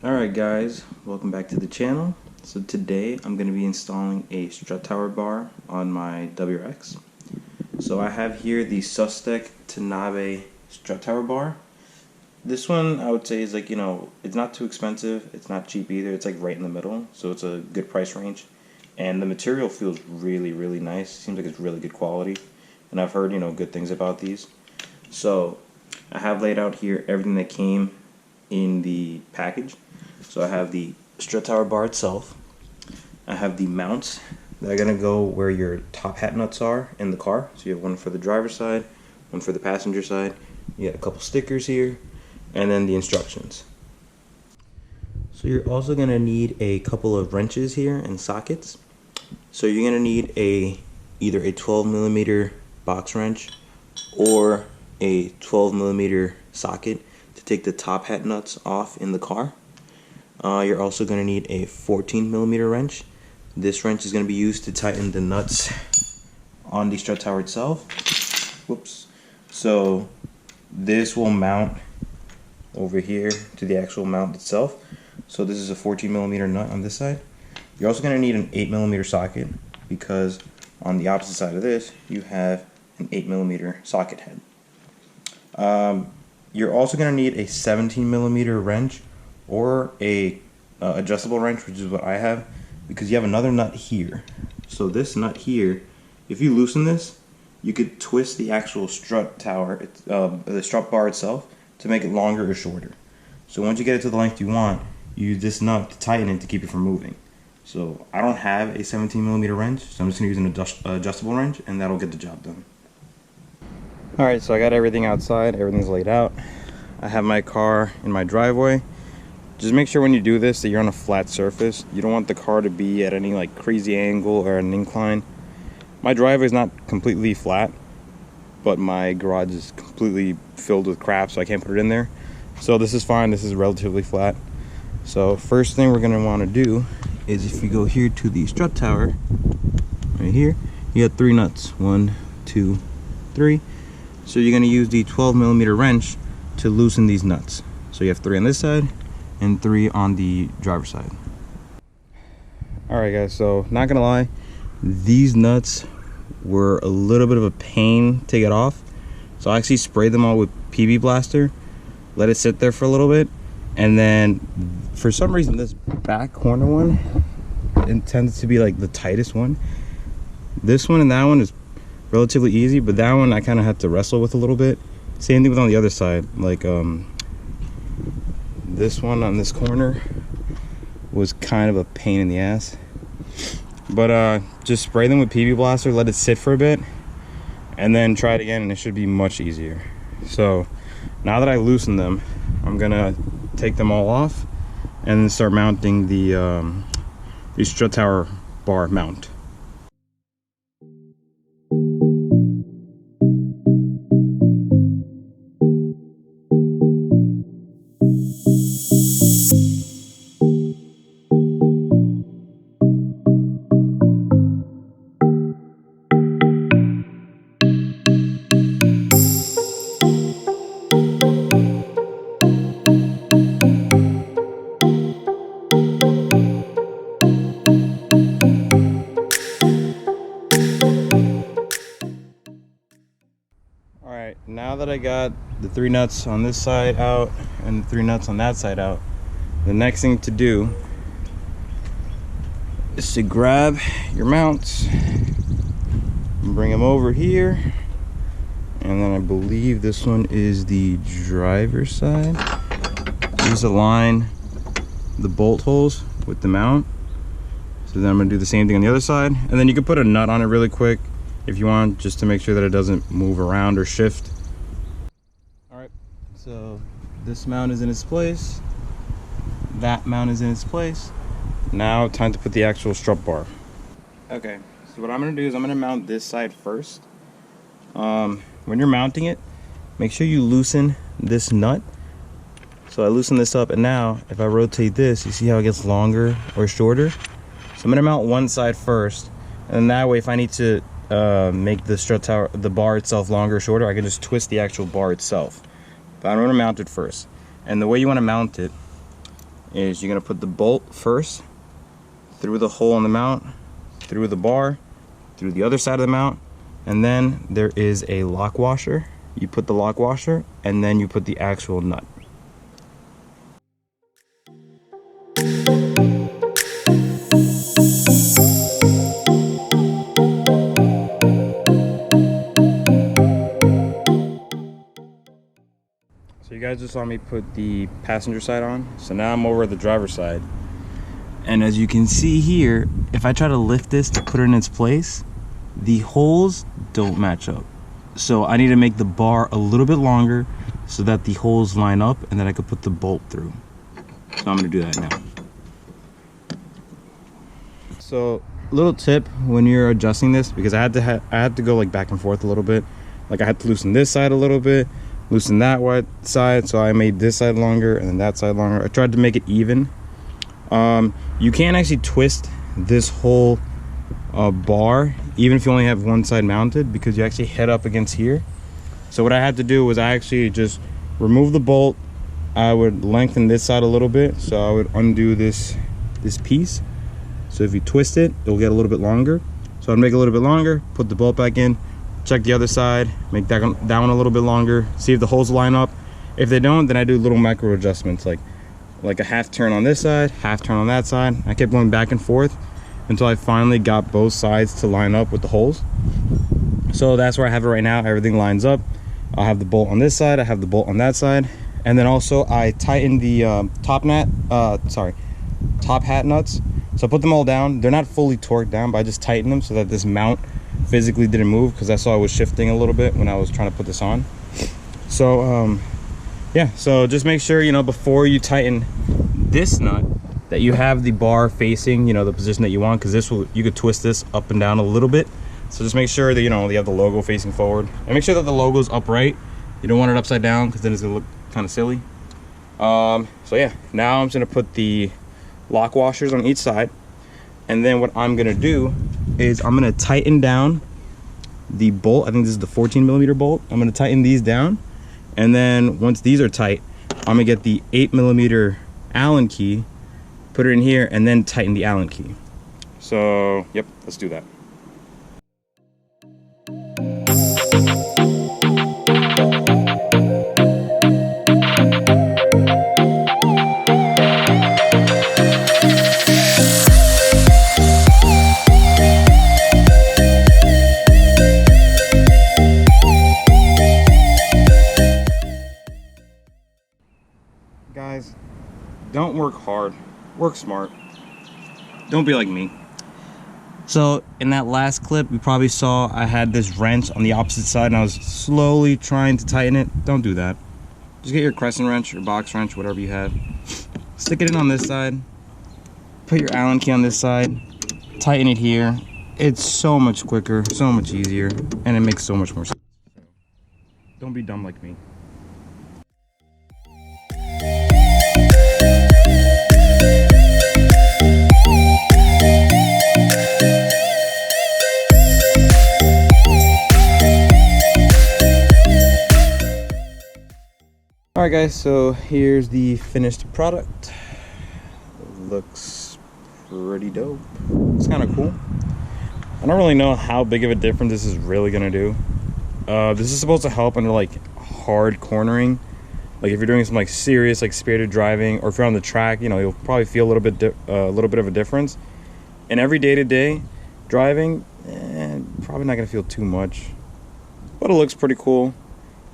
Alright guys, welcome back to the channel. So today I'm going to be installing a strut tower bar on my WRX. So I have here the Sustec Tanabe strut tower bar. This one I would say is like, it's not too expensive, it's not cheap either, it's like right in the middle, so it's a good price range. And the material feels really nice, seems like it's really good quality. And I've heard, good things about these. So I have laid out here everything that came in the package. So I have the strut tower bar itself. I have the mounts that are going to go where your top hat nuts are in the car. So you have one for the driver's side, one for the passenger side. You got a couple stickers here, and then the instructions. So you're also going to need a couple of wrenches here and sockets. So you're going to need either a 12mm box wrench or a 12mm socket to take the top hat nuts off in the car. You're also going to need a 14mm wrench. This wrench is going to be used to tighten the nuts on the strut tower itself. Whoops. So this will mount over here to the actual mount itself. So this is a 14mm nut on this side. You're also going to need an 8mm socket because on the opposite side of this you have an 8mm socket head. You're also going to need a 17mm wrench or a adjustable wrench, which is what I have, because you have another nut here. So this nut here, if you loosen this, you could twist the actual strut tower, the strut bar itself, to make it longer or shorter. So once you get it to the length you want, you use this nut to tighten it to keep it from moving. So I don't have a 17mm wrench, so I'm just going to use an adjustable wrench, and that'll get the job done. Alright, so I got everything outside, everything's laid out. I have my car in my driveway. Just make sure when you do this that you're on a flat surface. You don't want the car to be at any like crazy angle or an incline. My driveway is not completely flat, but my garage is completely filled with crap, so I can't put it in there. So this is fine, this is relatively flat. So first thing we're going to want to do is, if you go here to the strut tower, right here, you got 3 nuts. 1, 2, 3. So you're going to use the 12mm wrench to loosen these nuts. So you have 3 on this side and 3 on the driver's side. Alright guys, so not gonna lie, these nuts were a little bit of a pain to get off. So I actually sprayed them all with PB Blaster, let it sit there for a little bit, and then for some reason this back corner one, it tends to be like the tightest one. This one and that one is relatively easy, but that one I kind of had to wrestle with a little bit. Same thing with on the other side, like this one on this corner was kind of a pain in the ass. But just spray them with PB Blaster, let it sit for a bit, and then try it again, and it should be much easier. So now that I loosened them, I'm gonna take them all off and then start mounting the strut tower bar mount. Alright, now that I got the 3 nuts on this side out and the 3 nuts on that side out, the next thing to do is to grab your mounts and bring them over here. And then I believe this one is the driver's side. Just align the bolt holes with the mount. So then I'm going to do the same thing on the other side. And then you can put a nut on it really quick if you want, just to make sure that it doesn't move around or shift. Alright, so this mount is in its place. That mount is in its place. Now time to put the actual strut bar. Okay, so what I'm going to do is I'm going to mount this side first. When you're mounting it, make sure you loosen this nut. So I loosen this up, and now if I rotate this, you see how it gets longer or shorter? So I'm going to mount one side first, and that way if I need to make the strut tower, the bar itself, longer or shorter, I can just twist the actual bar itself. But I'm going to mount it first. And the way you want to mount it is you're gonna put the bolt first through the hole in the mount, through the bar, through the other side of the mount, and then there is a lock washer. You put the lock washer, and then you put the actual nut. So you guys just saw me put the passenger side on, so now I'm over at the driver's side. And as you can see here, if I try to lift this to put it in its place, the holes don't match up. So I need to make the bar a little bit longer so that the holes line up and then I could put the bolt through. So I'm gonna do that now. So little tip when you're adjusting this, because I had to go like back and forth a little bit. Like I had to loosen this side a little bit, loosen that side, so I made this side longer and then that side longer. I tried to make it even. You can't actually twist this whole bar even if you only have one side mounted, because you actually head up against here. So what I had to do was I actually just remove the bolt. I would lengthen this side a little bit, so I would undo this piece. So if you twist it, it'll get a little bit longer. So I'd make it a little bit longer, put the bolt back in, check the other side, make that one a little bit longer, see if the holes line up. If they don't, then I do little micro adjustments, like a half turn on this side, half turn on that side. I kept going back and forth until I finally got both sides to line up with the holes. So that's where I have it right now. Everything lines up. I'll have the bolt on this side, I have the bolt on that side, and then also I tightened the top hat nuts. So I put them all down. They're not fully torqued down, but I just tightened them so that this mount physically didn't move, because I saw it was shifting a little bit when I was trying to put this on. So yeah, so just make sure, you know, before you tighten this nut, that you have the bar facing, you know, the position that you want, because you could twist this up and down a little bit. So just make sure that, you know, you have the logo facing forward, and make sure that the logo is upright. You don't want it upside down, because then it's gonna look kind of silly. So yeah, now I'm just gonna put the lock washers on each side, and then what I'm gonna do is I'm gonna tighten down the bolt. I think this is the 14mm bolt. I'm gonna tighten these down, and then once these are tight, I'm gonna get the 8mm Allen key, put it in here, and then tighten the Allen key. So yep, let's do that. Guys, don't work hard, work smart. Don't be like me. So in that last clip, you probably saw I had this wrench on the opposite side and I was slowly trying to tighten it. Don't do that. Just get your crescent wrench or box wrench, whatever you have. Stick it in on this side. Put your Allen key on this side. Tighten it here. It's so much quicker, so much easier, and it makes so much more sense. Don't be dumb like me. Alright guys, so here's the finished product. Looks pretty dope. It's kind of cool. I don't really know how big of a difference this is really gonna do. This is supposed to help under like hard cornering. Like if you're doing some like serious like spirited driving, or if you're on the track, you know, you'll probably feel a little bit of a difference. And every day-to-day driving, probably not gonna feel too much, but it looks pretty cool.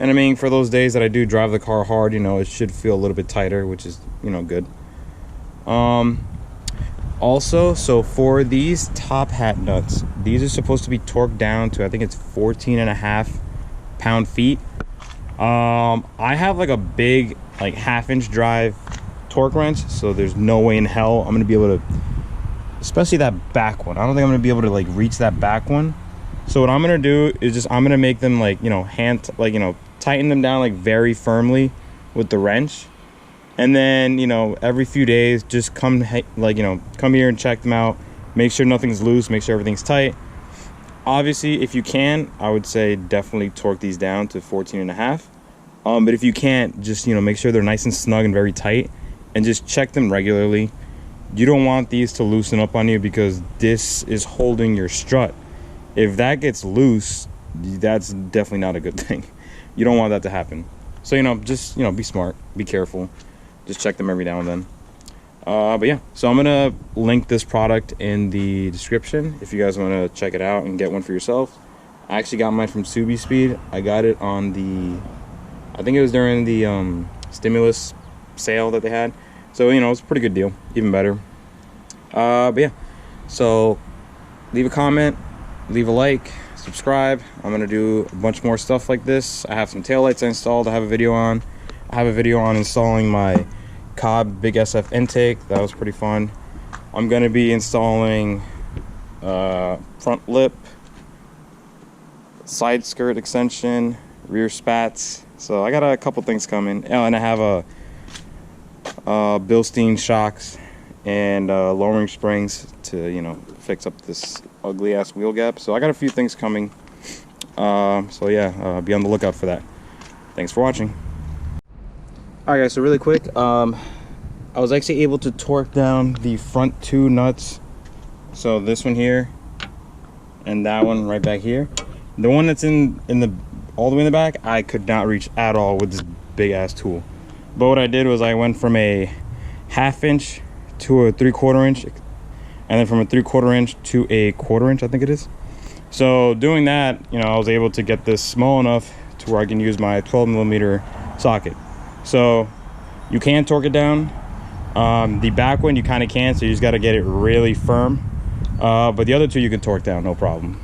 And I mean, for those days that I do drive the car hard, you know, it should feel a little bit tighter, which is, you know, good. Also, so for these top hat nuts, these are supposed to be torqued down to, I think it's 14.5 pound-feet. I have like a big, like half-inch drive torque wrench, so there's no way in hell I'm gonna be able to, especially that back one. I don't think I'm gonna be able to like reach that back one. So what I'm gonna do is just, I'm gonna make them like, you know, tighten them down like very firmly with the wrench, and then, you know, every few days just come here and check them out, make sure nothing's loose, make sure everything's tight. Obviously, if you can, I would say definitely torque these down to 14.5. But if you can't, just, you know, make sure they're nice and snug and very tight, and just check them regularly. You don't want these to loosen up on you because this is holding your strut. If that gets loose, that's definitely not a good thing. You don't want that to happen. So, you know, just, you know, be smart, be careful. Just check them every now and then. But yeah, so I'm gonna link this product in the description if you guys want to check it out and get one for yourself. I actually got mine from Subispeed. I got it on the, I think it was during the stimulus sale that they had. So, you know, it's a pretty good deal, even better. But yeah, so leave a comment, leave a like, subscribe. I'm gonna do a bunch more stuff like this. I have some taillights I installed. I have a video on installing my Cobb Big SF intake. That was pretty fun. I'm gonna be installing front lip, side skirt extension, rear spats. So I got a couple things coming. Oh, and I have a Bilstein shocks and lowering springs to, you know, fix up this ugly ass wheel gap. So I got a few things coming. So yeah, be on the lookout for that. Thanks for watching. Alright guys, so really quick, I was actually able to torque down the front two nuts. So this one here and that one right back here. The one that's in the all the way in the back, I could not reach at all with this big ass tool. But what I did was I went from a 1/2 inch to a 3/4 inch, and then from a 3/4 inch to a 1/4 inch, I think it is. So doing that, you know, I was able to get this small enough to where I can use my 12mm socket. So you can torque it down. The back one you kind of can't, so you just got to get it really firm. But the other two you can torque down, no problem.